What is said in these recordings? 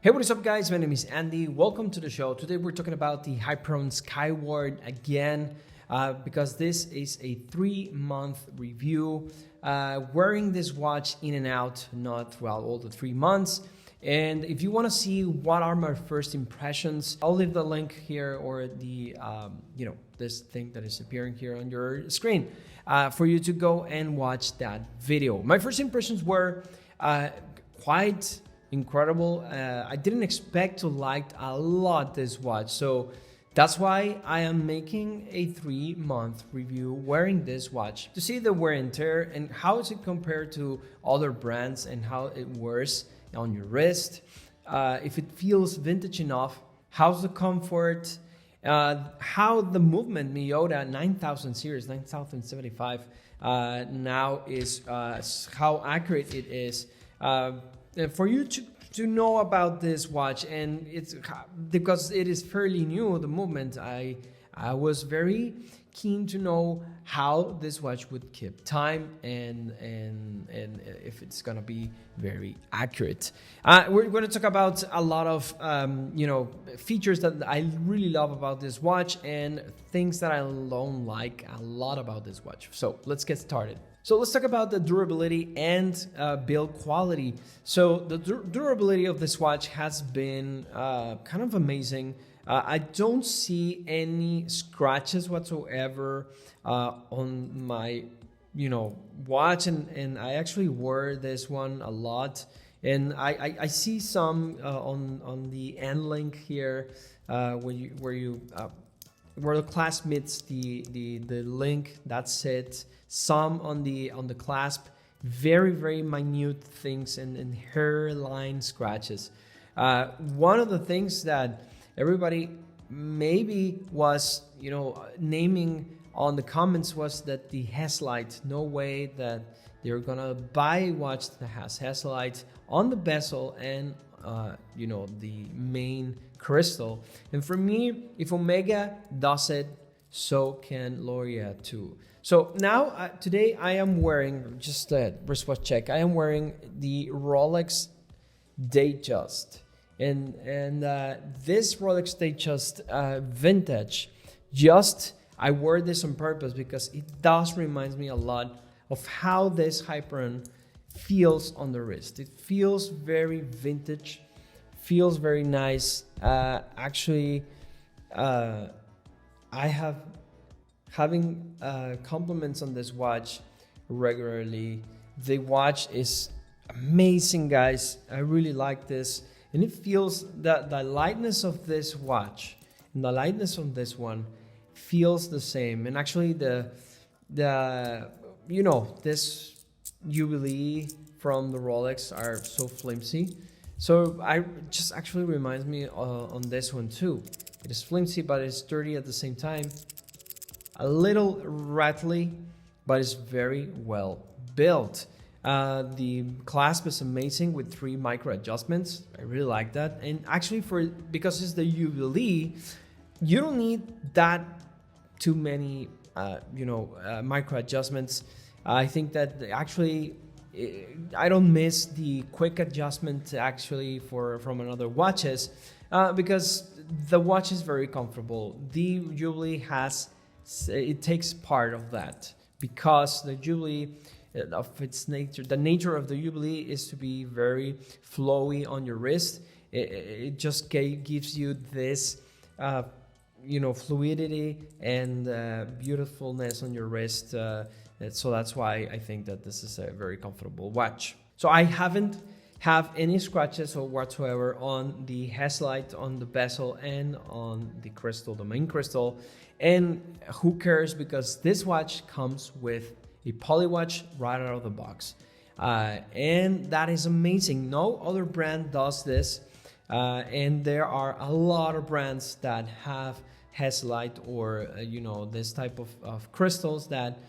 Hey, what is up guys? My name is Andy. Welcome to the show. Today we're talking about the Hyperion Skyward again because this is a 3-month review. Wearing this watch in and out, not throughout all the 3 months. And if you want to see what are my first impressions, I'll leave the link here or the, this thing that is appearing here on your screen for you to go and watch that video. My first impressions were quite incredible. I didn't expect to like a lot this watch, so that's why I am making a 3-month review wearing this watch to see the wear and tear and how is it compared to other brands and how it wears on your wrist, if it feels vintage enough, how's the comfort, how the movement Miyota 9000 series 9075 now is, how accurate it is. For you to know about this watch, and it's because it is fairly new, the movement, I was very keen to know how this watch would keep time and if it's gonna be very accurate. We're going to talk about a lot of features that I really love about this watch and things that I don't like a lot about this watch. So let's get started. So let's talk about the durability and build quality. So the durability of this watch has been kind of amazing. I don't see any scratches whatsoever on my watch, and I actually wore this one a lot, and I see some on the end link here where the clasp meets the link. That's it. Some on the clasp, very minute things and hairline scratches. One of the things that everybody maybe was naming on the comments was that the Hesalite, no way that they're gonna buy a watch that has Hesalite on the bezel and the main crystal. And for me, if Omega does it, so can Laureate too. So now today I am wearing, just a wristwatch check, I am wearing the Rolex Datejust, and this Rolex Datejust vintage, I wore this on purpose because it does remind me a lot of how this Hyperion feels on the wrist. It feels very vintage, feels very nice. Actually, having compliments on this watch regularly. The watch is amazing, guys. I really like this, and it feels that the lightness of this watch and the lightness of this one feels the same. And actually, this Jubilee from the Rolex are so flimsy. So I just actually reminds me on this one too. It is flimsy, but it's sturdy at the same time. A little rattly, but it's very well built. The clasp is amazing with 3 micro adjustments. I really like that. And actually, because it's the Jubilee, you don't need that too many micro adjustments. I think that actually I don't miss the quick adjustment actually from another watches because the watch is very comfortable. The Jubilee it takes part of that because the Jubilee of its nature, the nature of the Jubilee is to be very flowy on your wrist. It just gives you this fluidity and beautifulness on your wrist. So that's why I think that this is a very comfortable watch. So I haven't have any scratches or whatsoever on the Hesalite, on the bezel, and on the crystal, the main crystal. And who cares, because this watch comes with a Polywatch right out of the box. And that is amazing. No other brand does this. And there are a lot of brands that have Hesalite or this type of crystals that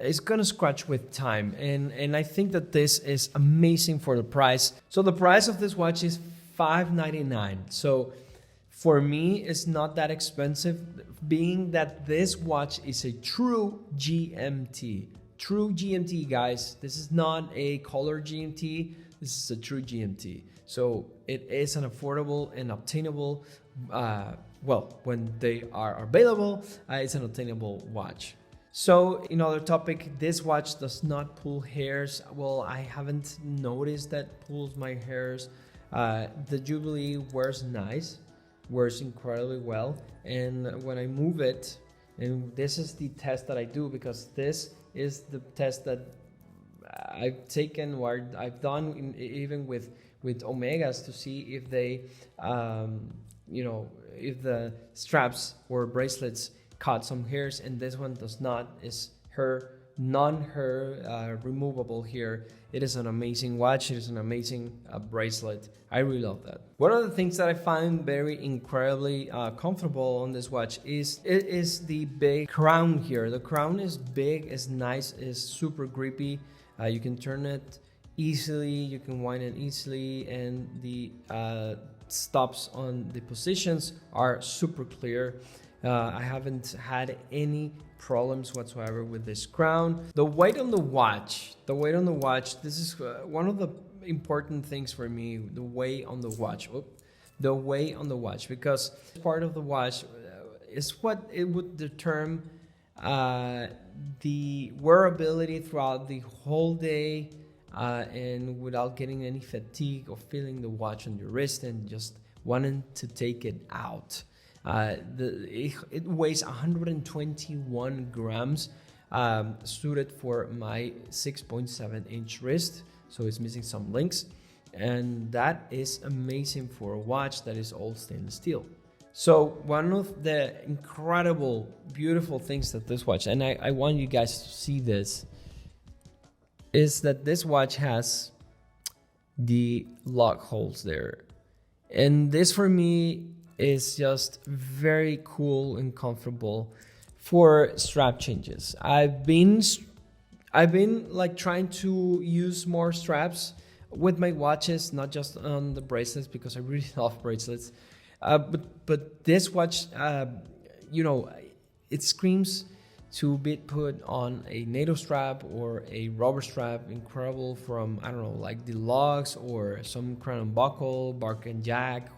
is gonna scratch with time, and I think that this is amazing for the price. So the price of this watch is $599. So for me, it's not that expensive, being that this watch is a true GMT. True GMT, guys. This is not a color GMT. This is a true GMT. So it is an affordable and obtainable, well, when they are available, it's an obtainable watch. So another topic, this watch does not pull hairs. Well, I haven't noticed that pulls my hairs. The Jubilee wears nice, wears incredibly well. And when I move it, and this is the test that I do, because this is the test that I've taken, or I've done even with Omegas, to see if they, if the straps or bracelets caught some hairs, and this one does not. Is non-hair removable here. It is an amazing watch. It is an amazing bracelet. I really love that. One of the things that I find very incredibly comfortable on this watch is the big crown here. The crown is big, is nice, is super grippy. You can turn it easily, you can wind it easily, and the stops on the positions are super clear. I haven't had any problems whatsoever with this crown. The weight on the watch, this is one of the important things for me, the weight on the watch. The weight on the watch, because part of the watch is what it would determine the wearability throughout the whole day, and without getting any fatigue or feeling the watch on your wrist and just wanting to take it out. It weighs 121 grams, suited for my 6.7 inch wrist, so it's missing some links, and that is amazing for a watch that is all stainless steel. So one of the incredible, beautiful things that this watch, and I want you guys to see this, is that this watch has the lock holes there, and this for me is just very cool and comfortable for strap changes. I've been like trying to use more straps with my watches, not just on the bracelets, because I really love bracelets. But this watch, it screams to be put on a NATO strap or a rubber strap, incredible, from, I don't know, like the lugs or some crown and buckle, bark and jack,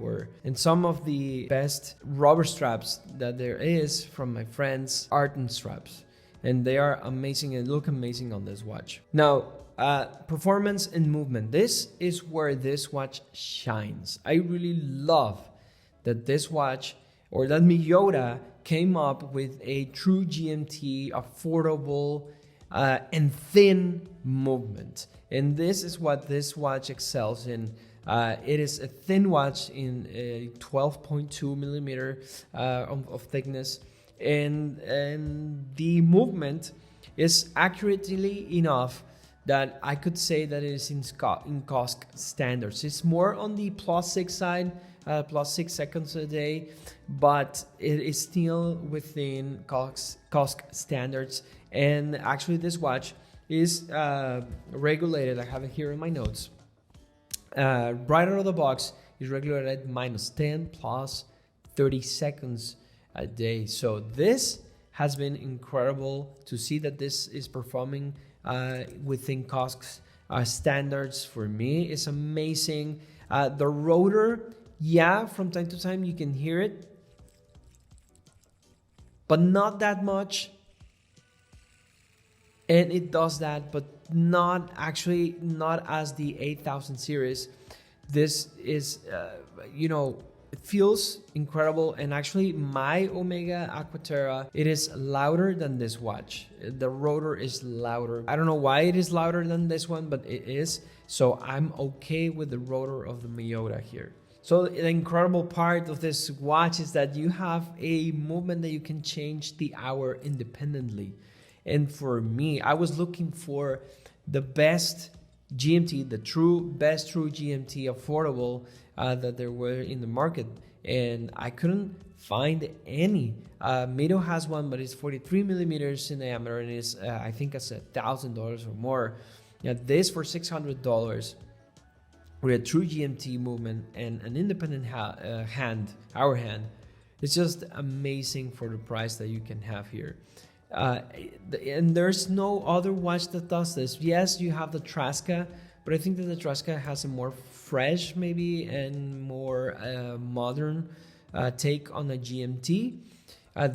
and some of the best rubber straps that there is from my friends, Arden straps. And they are amazing and look amazing on this watch. Now, performance and movement. This is where this watch shines. I really love that this watch, or that Miyota, came up with a true GMT, affordable and thin movement. And this is what this watch excels in. It is a thin watch in a 12.2 millimeter of thickness, and the movement is accurately enough that I could say that it is in COSC standards. It's more on the +6 side, +6 seconds a day, but it is still within COSC standards. And actually this watch is regulated, I have it here in my notes, right out of the box is regulated at -10 plus 30 seconds a day. So this has been incredible to see that this is performing within COSC standards. For me, it's amazing. The rotor, yeah, from time to time you can hear it, but not that much. And it does that, but not as the 8000 series. This is, it feels incredible. And actually my Omega Aquaterra, it is louder than this watch. The rotor is louder. I don't know why it is louder than this one, but it is. So I'm okay with the rotor of the Miyota here. So the incredible part of this watch is that you have a movement that you can change the hour independently. And for me, I was looking for the best GMT, the best true GMT affordable that there were in the market, and I couldn't find any. Mito has one, but it's 43 millimeters in diameter, and it's I think it's $1,000 or more. Now this for $600 with a true GMT movement and an independent hour hand, it's just amazing for the price that you can have here. And there's no other watch that does this. Yes, you have the Trasca, but I think that the Trasca has a more fresh maybe and more modern take on a GMT.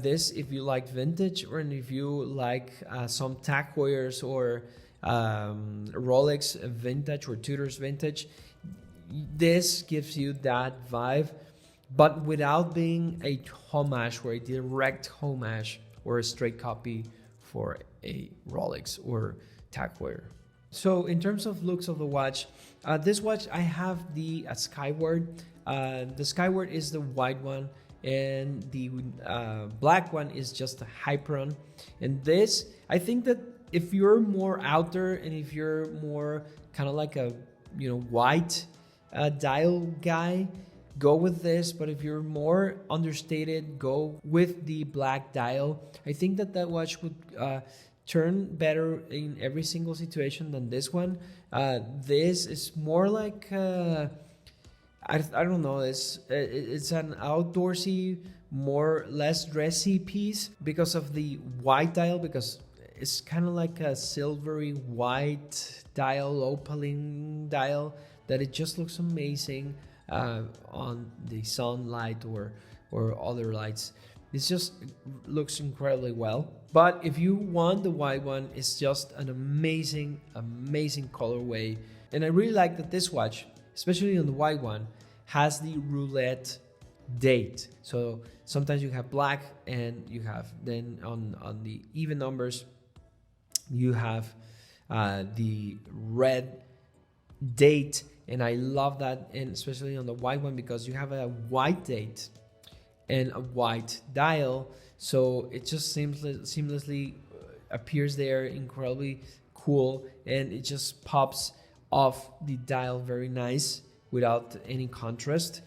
This, if you like vintage, or if you like some tag Heuers or Rolex vintage or Tudor's vintage, this gives you that vibe, but without being a homage or a direct homage or a straight copy for a Rolex or tag Heuer. So in terms of looks of the watch, this watch I have the Skyward. The Skyward is the white one, and the black one is just a Hyperion. And this, I think that if you're more out there and if you're more kind of like a white dial guy, go with this. But if you're more understated, go with the black dial. I think that that watch would turn better in every single situation than this one. This is more like I don't know, it's an outdoorsy, less dressy piece because of the white dial, because it's kind of like a silvery white dial, opaline dial, that it just looks amazing on the sunlight or other lights. It just looks incredibly well. But if you want the white one, it's just an amazing colorway. And I really like that this watch, especially on the white one, has the roulette date. So sometimes you have black, and you have then on the even numbers, you have the red date. And I love that, and especially on the white one, because you have a white date and a white dial, so it just seamlessly appears there, incredibly cool, and it just pops off the dial very nice without any contrast,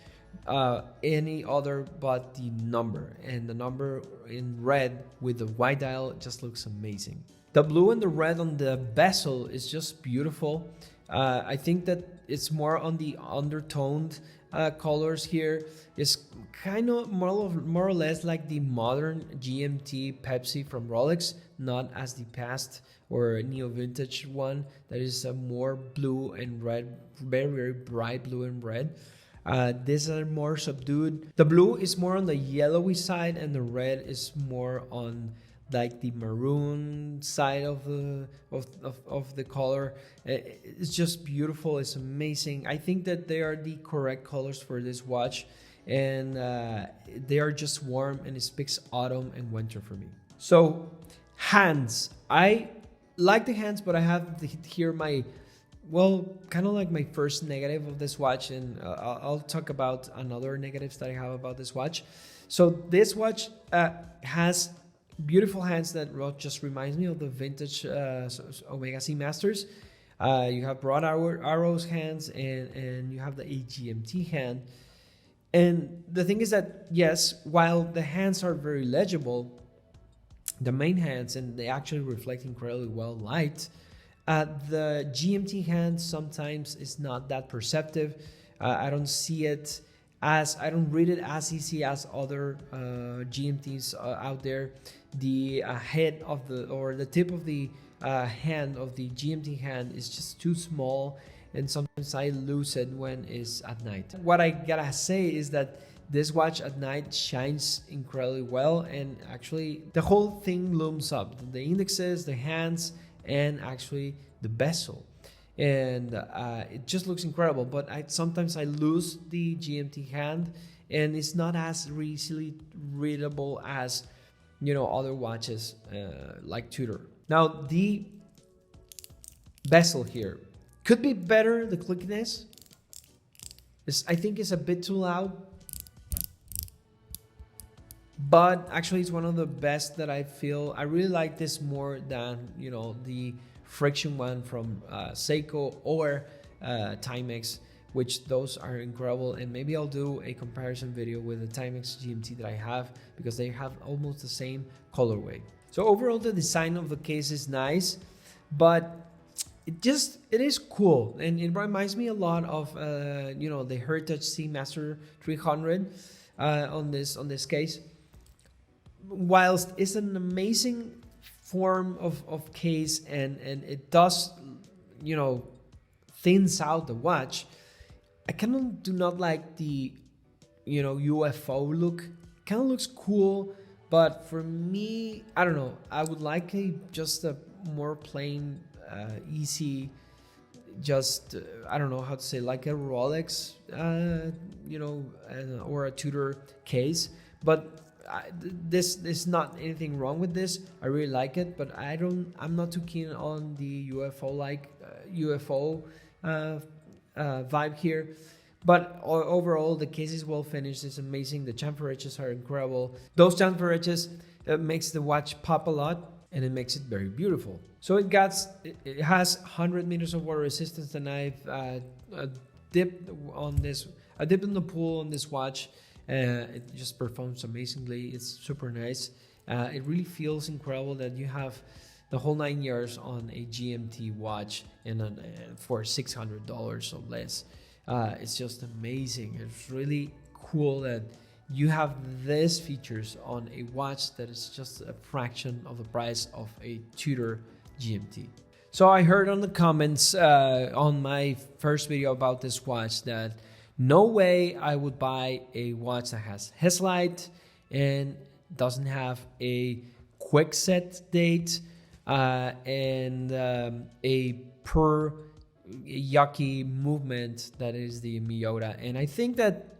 any other but the number. And the number in red with the white dial just looks amazing. The blue and the red on the bezel is just beautiful. I think that it's more on the undertoned colors here. It's kind of more or less like the modern GMT Pepsi from Rolex, not as the past or neo vintage one that is more blue and red, very bright blue and red. These are more subdued. The blue is more on the yellowy side, and the red is more on like the maroon side of the color. It's just beautiful. It's amazing. I think that they are the correct colors for this watch, and they are just warm, and it speaks autumn and winter for me. So hands, I like the hands, but I have here my, well, kind of like my first negative of this watch, and I'll talk about another negatives that I have about this watch. So this watch has beautiful hands that just reminds me of the vintage Omega Seamasters. You have broad arrows hands, and you have the GMT hand. And the thing is that, yes, while the hands are very legible, the main hands, and they actually reflect incredibly well light, the GMT hand sometimes is not that perceptive. I don't see it as, I don't read it as easy as other GMTs out there. The head of the tip of the hand of the GMT hand is just too small, and sometimes I lose it when it's at night. What I gotta say is that this watch at night shines incredibly well, and actually the whole thing looms up. The indexes, the hands, and actually the bezel. And it just looks incredible, but sometimes I lose the GMT hand, and it's not as easily readable as other watches like Tudor. Now the bezel here could be better. The clickiness I think is a bit too loud, but actually it's one of the best that I feel. I really like this more than the friction one from Seiko or Timex, which those are incredible. And maybe I'll do a comparison video with the Timex GMT that I have, because they have almost the same colorway. So overall, the design of the case is nice, but it is cool, and it reminds me a lot of the Heritage Seamaster 300 on this case. Whilst it's an amazing form of case, and it does thins out the watch, I kind of do not like the, UFO look. Kind of looks cool, but for me, I don't know. I would like just a more plain, easy, just I don't know how to say, like a Rolex, or a Tudor case. But this is not anything wrong with this. I really like it, but I'm not too keen on the UFO vibe here. But overall, the case is well finished. It's amazing. The chamfer edges are incredible. Those chamfer edges makes the watch pop a lot, and it makes it very beautiful. So it has 100 meters of water resistance, and I've dipped in the pool on this watch. It just performs amazingly. It's super nice. It really feels incredible that you have the whole 9 years on a GMT watch for $600 or less. It's just amazing. It's really cool that you have these features on a watch that is just a fraction of the price of a Tudor GMT. So I heard on the comments on my first video about this watch that no way I would buy a watch that has Hesalite and doesn't have a quick set date and a per yucky movement that is the Miyota. And I think that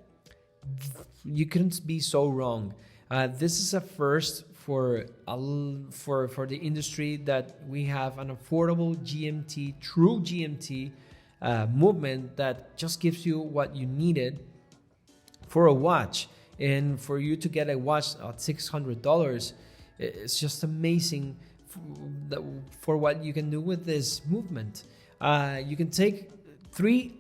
you couldn't be so wrong. This is a first for the industry, that we have an affordable GMT, true GMT movement that just gives you what you needed for a watch. And for you to get a watch at $600, it's just amazing for what you can do with this movement. You can take 3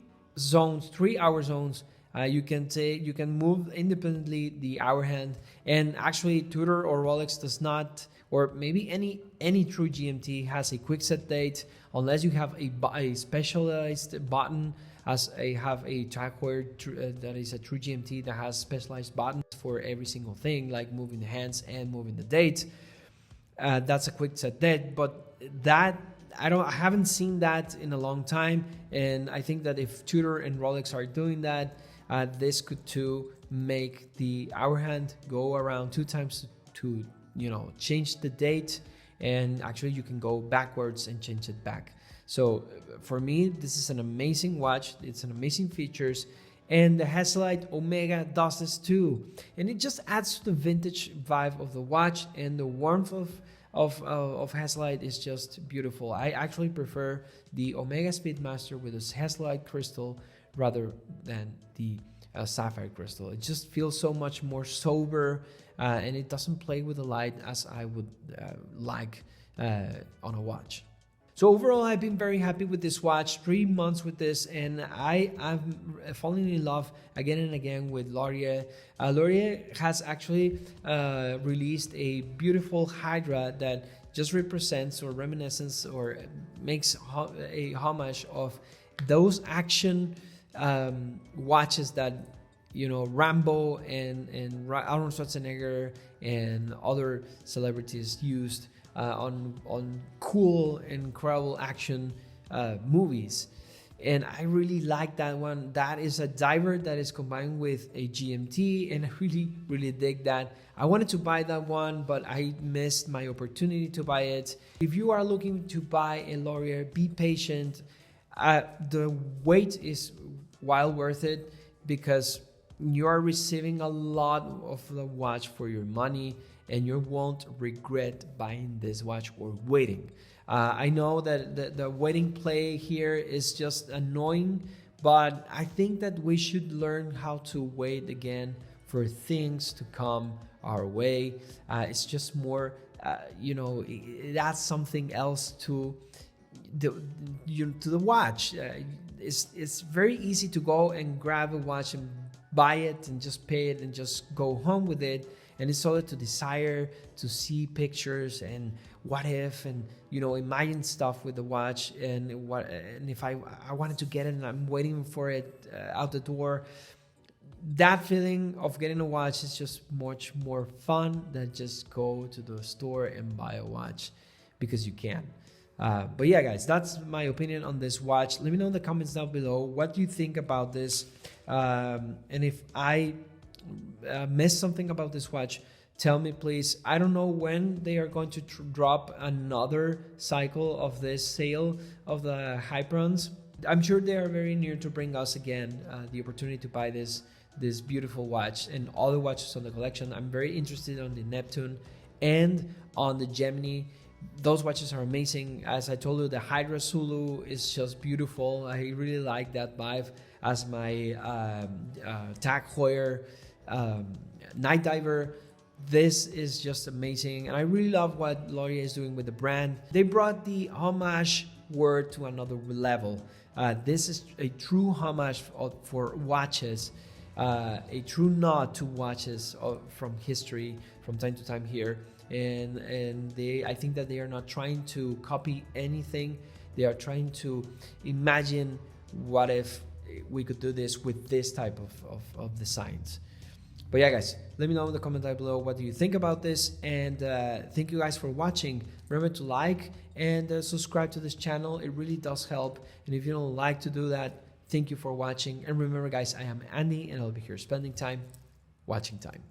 hour zones. You can move independently the hour hand, and actually Tudor or Rolex does not, or maybe any true GMT has a quick set date, unless you have a specialized button, as I have a Tag Heuer that is a true GMT that has specialized buttons for every single thing, like moving the hands and moving the date. That's a quick set date, but that I haven't seen that in a long time, and I think that if Tudor and Rolex are doing that, this could too make the hour hand go around 2 times to change the date, and actually you can go backwards and change it back. So for me, this is an amazing watch. It's an amazing features, and the Hesalite Omega does this too, and it just adds to the vintage vibe of the watch, and the warmth of Hesalite is just beautiful. I actually prefer the Omega Speedmaster with this Hesalite crystal rather than the sapphire crystal. It just feels so much more sober, and it doesn't play with the light as I would like on a watch. So overall, I've been very happy with this watch. 3 months with this, and I'm falling in love again and again with Laurier. Laurier has actually released a beautiful Hydra that just represents or reminiscence or makes a homage of those action watches that Rambo and Arnold Schwarzenegger and other celebrities used on cool, incredible action movies. And I really like that one. That is a diver that is combined with a GMT, and I really dig that. I wanted to buy that one, but I missed my opportunity to buy it. If you are looking to buy a Laurier, be patient. The wait is well worth it, because you are receiving a lot of the watch for your money, and you won't regret buying this watch or waiting. I know that the waiting play here is just annoying, but I think that we should learn how to wait again for things to come our way. It's just more, it adds something else to the watch. It's very easy to go and grab a watch and buy it and just pay it and just go home with it. And it's all to desire to see pictures and what if, and imagine stuff with the watch, and if I wanted to get it and I'm waiting for it out the door. That feeling of getting a watch is just much more fun than just go to the store and buy a watch because you can. But yeah, guys, that's my opinion on this watch. Let me know in the comments down below what do you think about this, and if I missed something about this watch, tell me please. I don't know when they are going to drop another cycle of this sale of the Hyperons. I'm sure they are very near to bring us again the opportunity to buy this beautiful watch and all the watches on the collection. I'm very interested on the Neptune and on the Gemini. Those watches are amazing. As I told you, the Hydra Zulu is just beautiful. I really like that vibe as my Tag Heuer Night Diver. This is just amazing, and I really love what Laurier is doing with the brand. They brought the homage word to another level. This is a true homage for watches, a true nod to watches from history, from time to time here. And I think that they are not trying to copy anything. They are trying to imagine what if we could do this with this type of designs. But yeah, guys, let me know in the comment down below what do you think about this, and thank you guys for watching. Remember to like and subscribe to this channel. It really does help, and if you don't like to do that, thank you for watching. And remember guys, I am Andy, and I'll be here spending time watching time.